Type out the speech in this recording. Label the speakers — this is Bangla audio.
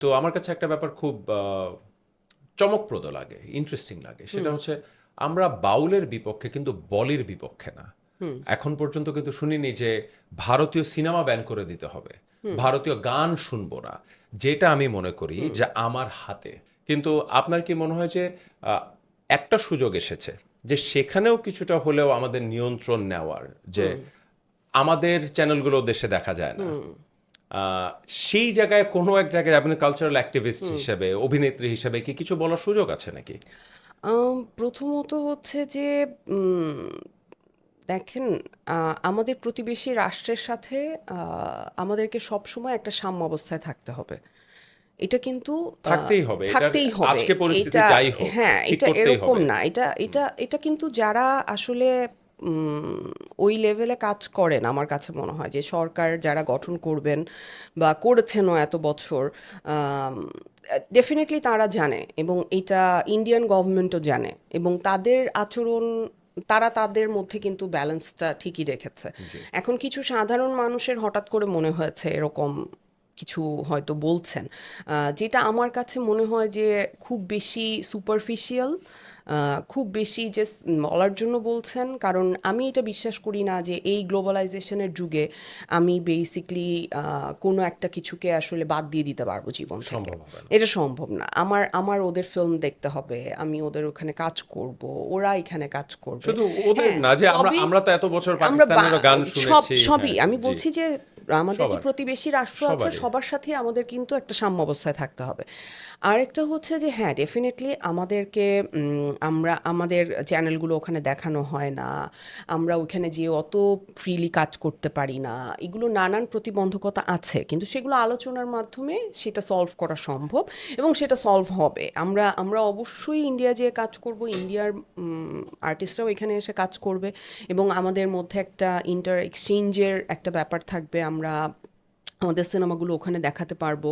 Speaker 1: তো আমার কাছে একটা ব্যাপার খুব চমকপ্রদ লাগে, ইন্টারেস্টিং লাগে। সেটা হচ্ছে আমরা বাউলের বিপক্ষে কিন্তু বলির বিপক্ষে না। এখন পর্যন্ত কিন্তু শুনিনি যে ভারতীয় সিনেমা ব্যান করে দিতে হবে, ভারতীয় গান শুনবো না, যেটা আমি মনে করি যে আমার হাতে। কিন্তু আপনার কি মনে হয় যে আহ, একটা সুযোগ এসেছে যে সেখানেও কিছুটা হলেও আমাদের নিয়ন্ত্রণ নেওয়ার, যে আমাদের চ্যানেলগুলো দেশে দেখা যায় না, আহ, সেই জায়গায় কোনো এক জায়গায় আপনি কালচারাল অ্যাক্টিভিস্ট হিসেবে, অভিনেত্রী হিসেবে কি কিছু বলার সুযোগ আছে নাকি?
Speaker 2: প্রথমত হচ্ছে যে উম, দেখেন, আমাদের প্রতিবেশী রাষ্ট্রের সাথে আমাদেরকে সবসময় একটা সাম্য অবস্থায় থাকতে হবে। এটা কিন্তু
Speaker 1: থাকতেই হবে, এটার
Speaker 2: থাকতেই হবে।
Speaker 1: আজকে পরিস্থিতি
Speaker 2: এটা,
Speaker 1: যাই হোক
Speaker 2: হ্যাঁ,
Speaker 1: ঠিক
Speaker 2: এটা
Speaker 1: করতেই
Speaker 2: এরকম
Speaker 1: হবে।
Speaker 2: না। এটা কিন্তু যারা আসলে ওই লেভেলে কাজ করেন, আমার কাছে মনে হয় যে সরকার যারা গঠন করবেন বা করেছেনও এত বছর, ডেফিনেটলি তারা জানে, এবং এটা ইন্ডিয়ান গভর্নমেন্টও জানে, এবং তাদের আচরণ, তারা তাদের মধ্যে কিন্তু ব্যালেন্সটা ঠিকই রেখেছে।
Speaker 1: জি।
Speaker 2: এখন কিছু সাধারণ মানুষের হঠাৎ করে মনে হয়েছে এরকম কিছু হয়তো বলছেন, যেটা আমার কাছে মনে হয় যে খুব বেশি সুপারফিশিয়াল, খুব বেশি যে বলার জন্য বলছেন। কারণ আমি এটা বিশ্বাস করি না যে এই গ্লোবালাইজেশনের যুগে আমি বেসিকলি কোনো একটা কিছুকে আসলে বাদ দিয়ে দিতে পারবো জীবন থেকে।
Speaker 1: সম্ভব হবে না।
Speaker 2: এটা সম্ভব না। আমার আমার ওদের ফিল্ম দেখতে হবে, আমি ওদের ওখানে কাজ করব, ওরা এখানে কাজ করবে।
Speaker 1: শুধু ওদের
Speaker 2: হ্যাঁ,
Speaker 1: না, যে আমরা
Speaker 2: তবে
Speaker 1: আমরা তো এত বছর
Speaker 2: আমরা
Speaker 1: পাকিস্তানেরও গান
Speaker 2: সব
Speaker 1: শুনেছি।
Speaker 2: সবই
Speaker 1: হ্যাঁ,
Speaker 2: আমি
Speaker 1: জি।
Speaker 2: বলছি যে আমাদের যে
Speaker 1: সবার,
Speaker 2: প্রতিবেশী রাষ্ট্র আছে
Speaker 1: সবারই।
Speaker 2: সবার সাথে আমাদের কিন্তু একটা সাম্য অবস্থায় থাকতে হবে। আরেকটা হচ্ছে যে হ্যাঁ, ডেফিনেটলি আমাদেরকে আমরা আমাদের চ্যানেলগুলো ওখানে দেখানো হয় না, আমরা ওখানে যেয়ে অত ফ্রিলি কাজ করতে পারি না, এগুলো নানান প্রতিবন্ধকতা আছে, কিন্তু সেগুলো আলোচনার মাধ্যমে সেটা সলভ করা সম্ভব, এবং সেটা সলভ হবে। আমরা আমরা অবশ্যই ইন্ডিয়া যেয়ে কাজ করব, ইন্ডিয়ার আর্টিস্টরাও এখানে এসে কাজ করবে, এবং আমাদের মধ্যে একটা ইন্টার এক্সচেঞ্জের একটা ব্যাপার থাকবে, আমরা আমাদের সিনেমাগুলো ওখানে দেখাতে পারবো।